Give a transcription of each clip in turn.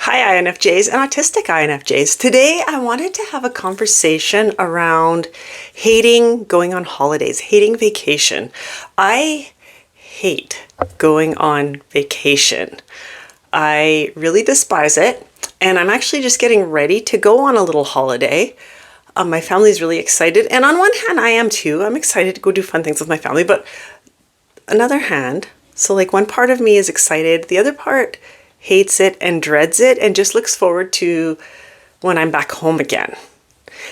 Hi INFJs and Autistic INFJs. Today I wanted to have a conversation around hating going on holidays, hating vacation. I hate going on vacation. I really despise it, and I'm actually just getting ready to go on a little holiday. My family's really excited, and on one hand I am too. I'm excited to go do fun things with my family, but another hand, so like one part of me is excited, the other part hates it and dreads it and just looks forward to when I'm back home again.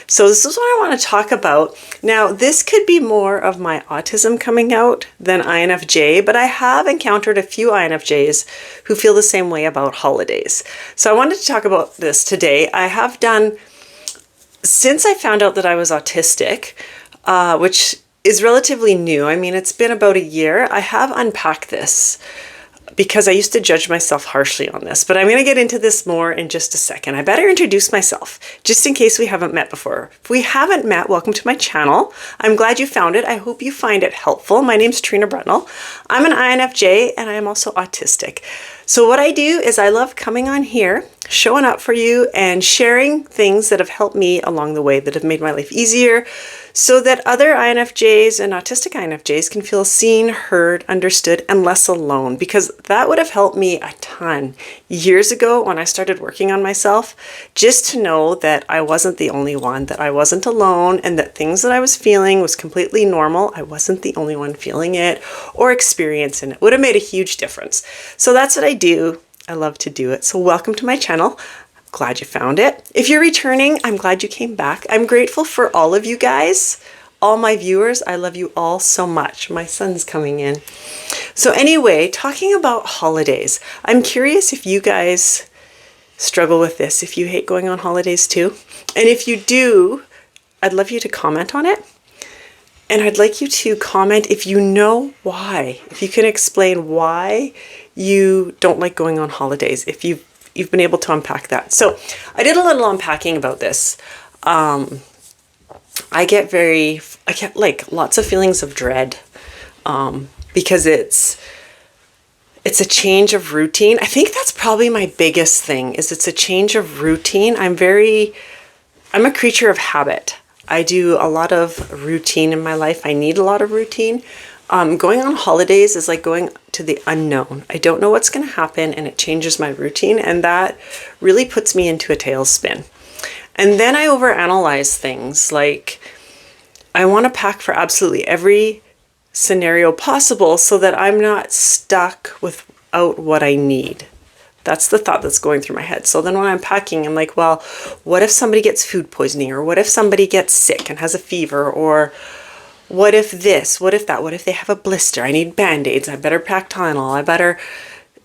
So this is what I want to talk about. Now, this could be more of my autism coming out than INFJ, but I have encountered a few INFJs who feel the same way about holidays. So I wanted to talk about this today. I have done, since I found out that I was autistic, which is relatively new. I mean, it's been about a year. I have unpacked this because I used to judge myself harshly on this, but I'm going to get into this more in just a second. I better introduce myself, just in case we haven't met before. If we haven't met, welcome to my channel. I'm glad you found it. I hope you find it helpful. My name's Trina Brunel. I'm an INFJ, and I am also autistic. So what I do is I love coming on here, showing up for you, and sharing things that have helped me along the way, that have made my life easier, so that other INFJs and autistic INFJs can feel seen, heard, understood, and less alone, because that would have helped me a ton years ago when I started working on myself, just to know that I wasn't the only one, that I wasn't alone, and that things that I was feeling was completely normal. I wasn't the only one feeling it or experiencing it. Would have made a huge difference. So that's what I do. I love to do it. So welcome to my channel. Glad you found it. If you're returning, I'm glad you came back. I'm grateful for all of you guys, all my viewers. I love you all so much. My son's coming in. So anyway, talking about holidays, I'm curious if you guys struggle with this, if you hate going on holidays too. And if you do, I'd love you to comment on it. And I'd like you to comment if you know why, if you can explain why you don't like going on holidays, if you've been able to unpack that. So I did a little unpacking about this. I get like lots of feelings of dread because it's a change of routine. I think that's probably my biggest thing, is it's a change of routine. I'm a creature of habit. I do a lot of routine in my life. I need a lot of routine. Going on holidays is like going to the unknown. I don't know what's going to happen, and it changes my routine, and that really puts me into a tailspin. And then I overanalyze things. Like, I want to pack for absolutely every scenario possible so that I'm not stuck without what I need. That's the thought that's going through my head. So then when I'm packing, I'm like, well, what if somebody gets food poisoning? Or what if somebody gets sick and has a fever? Or what if this? What if that? What if they have a blister? I need Band-Aids. I better pack Tylenol. I better,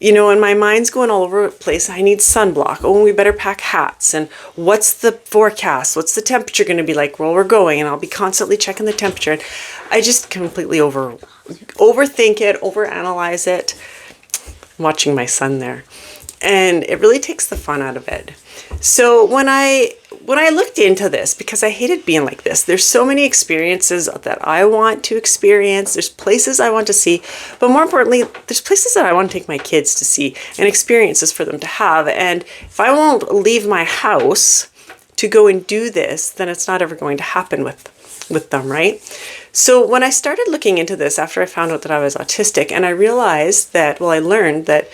and my mind's going all over the place. I need sunblock. Oh, and we better pack hats. And what's the forecast? What's the temperature going to be like where we're going? And I'll be constantly checking the temperature. And I just completely overthink it, overanalyze it. I'm watching my son there. And it really takes the fun out of it. So when I looked into this, because I hated being like this, there's so many experiences that I want to experience. There's places I want to see, but more importantly, there's places that I want to take my kids to see and experiences for them to have. And if I won't leave my house to go and do this, then it's not ever going to happen with them, right? So when I started looking into this after I found out that I was autistic, and I realized that, I learned that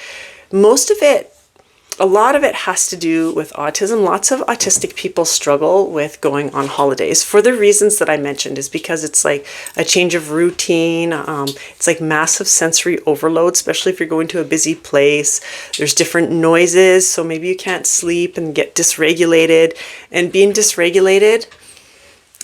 a lot of it has to do with autism. Lots of autistic people struggle with going on holidays for the reasons that I mentioned, is because it's like a change of routine. It's like massive sensory overload, especially if you're going to a busy place. There's different noises, so maybe you can't sleep and get dysregulated. And being dysregulated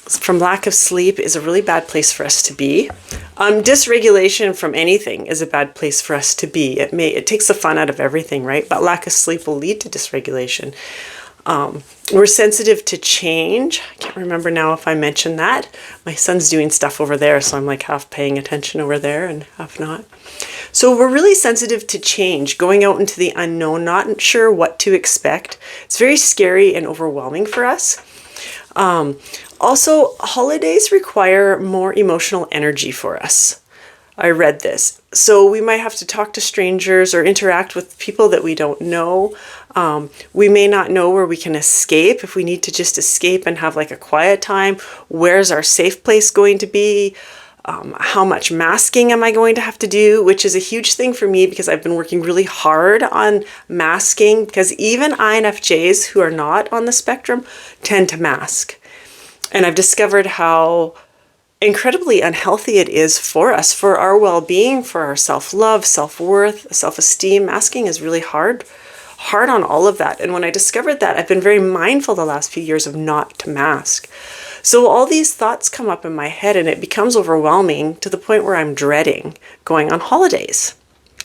from lack of sleep is a really bad place for us to be. Dysregulation from anything is a bad place for us to be. It takes the fun out of everything, right? But lack of sleep will lead to dysregulation. We're sensitive to change. I can't remember now if I mentioned that. My son's doing stuff over there, so I'm like half paying attention over there and half not. So we're really sensitive to change, going out into the unknown, not sure what to expect. It's very scary and overwhelming for us. Also, holidays require more emotional energy for us. I read this. So we might have to talk to strangers or interact with people that we don't know. We may not know where we can escape. If we need to just escape and have like a quiet time, where's our safe place going to be? How much masking am I going to have to do? Which is a huge thing for me because I've been working really hard on masking, because even INFJs who are not on the spectrum tend to mask. And I've discovered how incredibly unhealthy it is for us, for our well-being, for our self-love, self-worth, self-esteem. Masking is really hard on all of that. And when I discovered that, I've been very mindful the last few years of not to mask. So all these thoughts come up in my head and it becomes overwhelming to the point where I'm dreading going on holidays,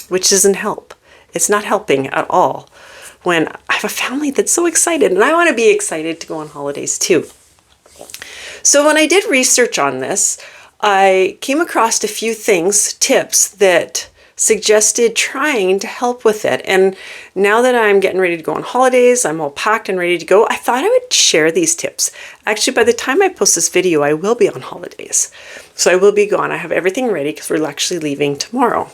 which doesn't help. It's not helping at all when I have a family that's so excited and I want to be excited to go on holidays too. So when I did research on this, I came across a few things, tips that suggested trying to help with it. And now that I'm getting ready to go on holidays, I'm all packed and ready to go, I thought I would share these tips. Actually, by the time I post this video, I will be on holidays. So I will be gone. I have everything ready because we're actually leaving tomorrow.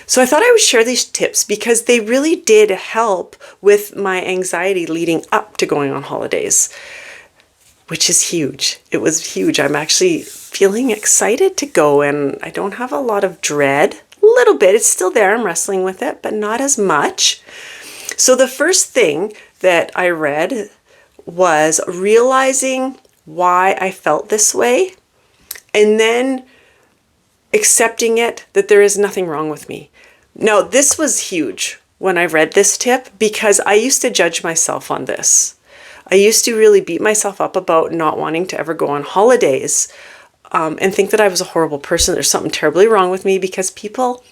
So I thought I would share these tips because they really did help with my anxiety leading up to going on holidays, which is huge. It was huge. I'm actually feeling excited to go and I don't have a lot of dread. A little bit, it's still there, I'm wrestling with it, but not as much. So the first thing that I read was realizing why I felt this way and then accepting it, that there is nothing wrong with me. Now, this was huge when I read this tip because I used to judge myself on this. I used to really beat myself up about not wanting to ever go on holidays. And think that I was a horrible person. There's something terribly wrong with me because people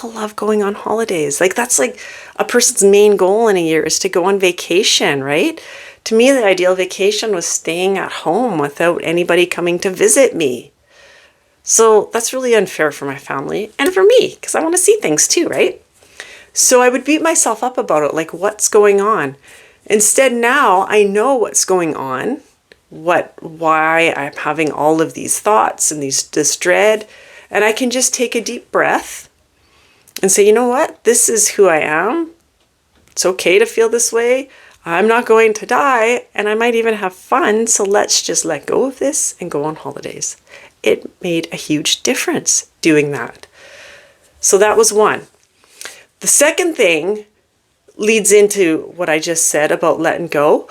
love going on holidays. Like that's like a person's main goal in a year is to go on vacation, right? To me, the ideal vacation was staying at home without anybody coming to visit me. So that's really unfair for my family and for me because I want to see things too, right? So I would beat myself up about it, like what's going on? Instead, now I know what's going on. Why I'm having all of these thoughts and this dread, and I can just take a deep breath and say, you know what, this is who I am. It's okay to feel this way. I'm not going to die, and I might even have fun, so let's just let go of this and go on holidays. It made a huge difference doing that. So that was one. The second thing leads into what I just said about letting go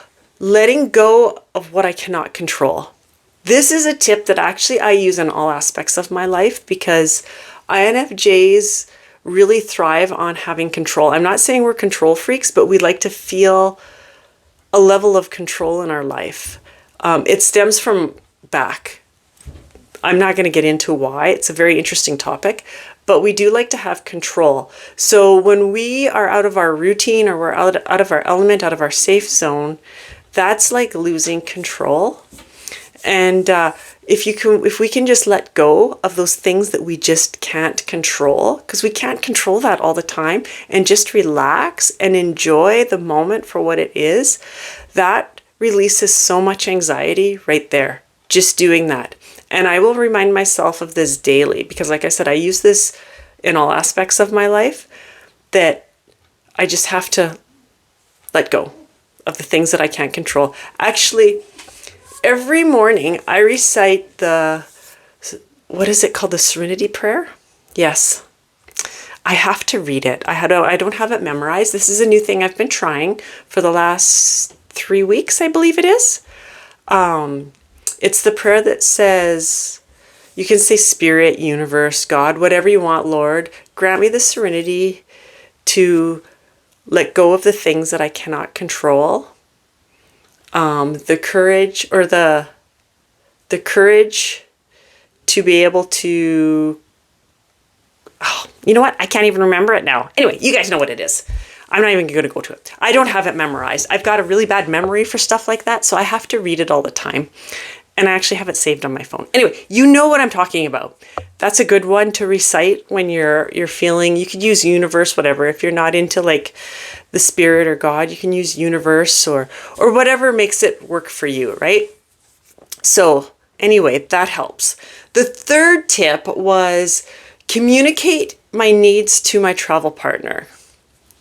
of what I cannot control. This is a tip that actually I use in all aspects of my life because INFJs really thrive on having control. I'm not saying we're control freaks, but we like to feel a level of control in our life. It stems from back. I'm not going to get into why. It's a very interesting topic, but we do like to have control. So when we are out of our routine or we're out of our element, out of our safe zone, that's like losing control. And if we can just let go of those things that we just can't control, because we can't control that all the time, and just relax and enjoy the moment for what it is, that releases so much anxiety right there, just doing that. And I will remind myself of this daily because, like I said, I use this in all aspects of my life, that I just have to let go of the things that I can't control. Actually, every morning I recite what is it called? The Serenity Prayer? Yes. I have to read it. I don't have it memorized. This is a new thing I've been trying for the last 3 weeks, I believe it is. It's the prayer that says, you can say Spirit, Universe, God, whatever you want, Lord, grant me the serenity to let go of the things that I cannot control. The courage to be able to, you know what? I can't even remember it now. Anyway, you guys know what it is. I'm not even going to go to it. I don't have it memorized. I've got a really bad memory for stuff like that, so I have to read it all the time. And I actually have it saved on my phone. Anyway, you know what I'm talking about. That's a good one to recite when you're feeling. You could use universe, whatever. If you're not into like the spirit or God, you can use universe or whatever makes it work for you, right? So anyway, that helps. The third tip was Communicate my needs to my travel partner.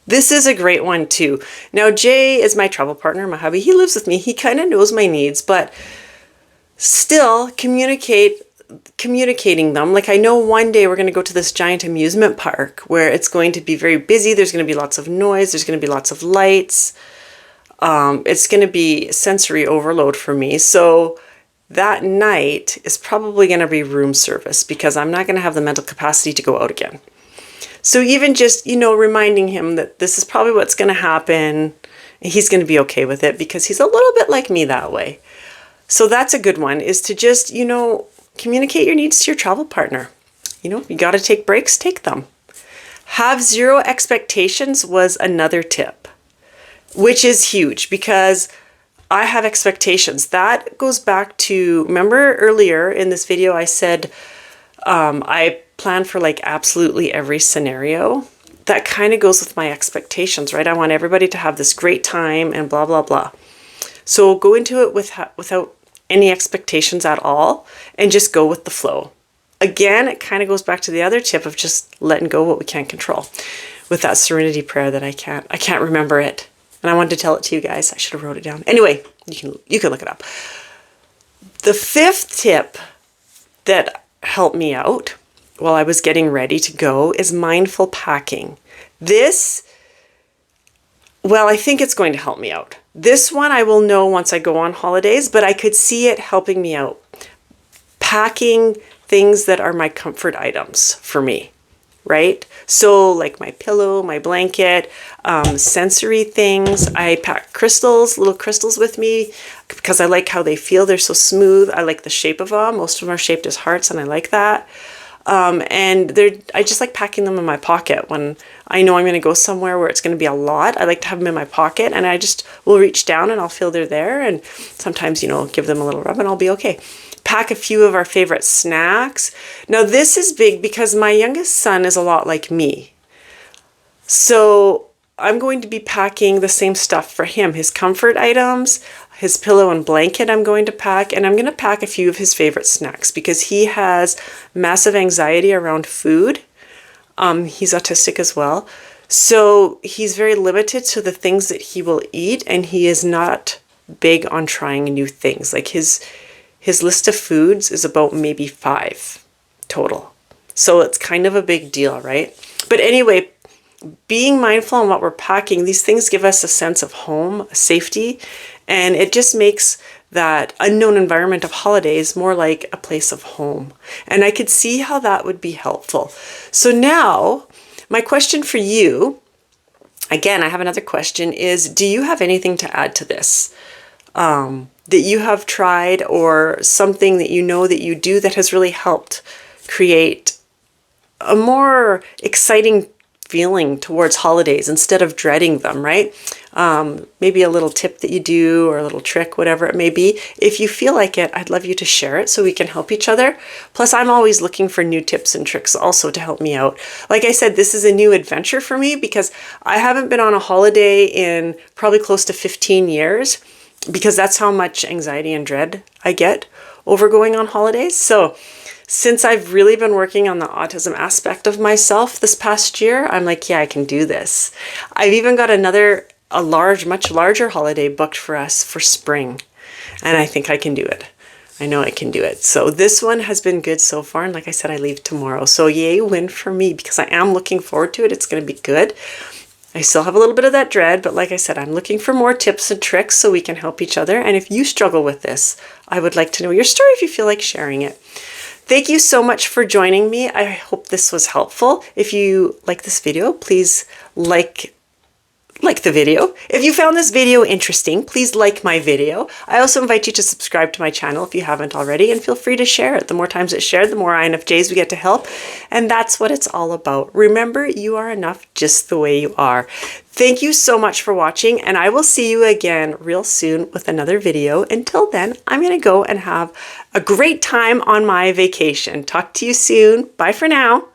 This is a great one too. Now, Jay is my travel partner, my hubby. He lives with me. He kind of knows my needs, but still communicating them. Like, I know one day we're going to go to this giant amusement park where it's going to be very busy. There's going to be lots of noise. There's going to be lots of lights. It's going to be sensory overload for me. So that night is probably going to be room service because I'm not going to have the mental capacity to go out again. So even just, reminding him that this is probably what's going to happen, and he's going to be okay with it because he's a little bit like me that way. So that's a good one, is to just, communicate your needs to your travel partner. You got to take breaks, take them. Have zero expectations was another tip, which is huge because I have expectations. That goes back to, remember earlier in this video, I said I plan for like absolutely every scenario. That kind of goes with my expectations, right? I want everybody to have this great time and blah, blah, blah. So go into it without any expectations at all and just go with the flow. Again, it kind of goes back to the other tip of just letting go what we can't control with that serenity prayer that I can't remember it. And I wanted to tell it to you guys. I should have wrote it down. Anyway, you can look it up. The fifth tip that helped me out while I was getting ready to go is mindful packing. I think it's going to help me out. This one I will know once I go on holidays, but I could see it helping me out. Packing things that are my comfort items for me, right? So like my pillow, my blanket, sensory things. I pack little crystals with me because I like how they feel. They're so smooth. I like the shape of them. Most of them are shaped as hearts and I like that. I just like packing them in my pocket when I know I'm going to go somewhere where it's going to be a lot. I like to have them in my pocket and I just will reach down and I'll feel they're there. And sometimes, give them a little rub and I'll be okay. Pack a few of our favorite snacks. Now this is big because my youngest son is a lot like me. So I'm going to be packing the same stuff for him, his comfort items, his pillow and blanket I'm going to pack, and I'm going to pack a few of his favorite snacks because he has massive anxiety around food. He's autistic as well. So he's very limited to the things that he will eat, and he is not big on trying new things. Like his list of foods is about maybe 5 total. So it's kind of a big deal, right? But anyway, being mindful on what we're packing, these things give us a sense of home, safety, and it just makes that unknown environment of holidays more like a place of home. And I could see how that would be helpful. So now, my question for you, again, I have another question, is do you have anything to add to this? That you have tried or something that you know that you do that has really helped create a more exciting feeling towards holidays instead of dreading them, right? Maybe a little tip that you do or a little trick, whatever it may be. If you feel like it, I'd love you to share it so we can help each other. Plus, I'm always looking for new tips and tricks also to help me out. Like I said, this is a new adventure for me because I haven't been on a holiday in probably close to 15 years because that's how much anxiety and dread I get over going on holidays. So since I've really been working on the autism aspect of myself this past year, I'm like, yeah, I can do this. I've even got much larger holiday booked for us for spring. And I think I can do it. I know I can do it. So this one has been good so far. And like I said, I leave tomorrow. So yay, win for me because I am looking forward to it. It's going to be good. I still have a little bit of that dread, but like I said, I'm looking for more tips and tricks so we can help each other. And if you struggle with this, I would like to know your story if you feel like sharing it. Thank you so much for joining me. I hope this was helpful. If you like this video, please like the video. If you found this video interesting, please like my video. I also invite you to subscribe to my channel if you haven't already, and feel free to share it. The more times it's shared, the more INFJs we get to help. And that's what it's all about. Remember, you are enough just the way you are. Thank you so much for watching, and I will see you again real soon with another video. Until then, I'm going to go and have a great time on my vacation. Talk to you soon. Bye for now.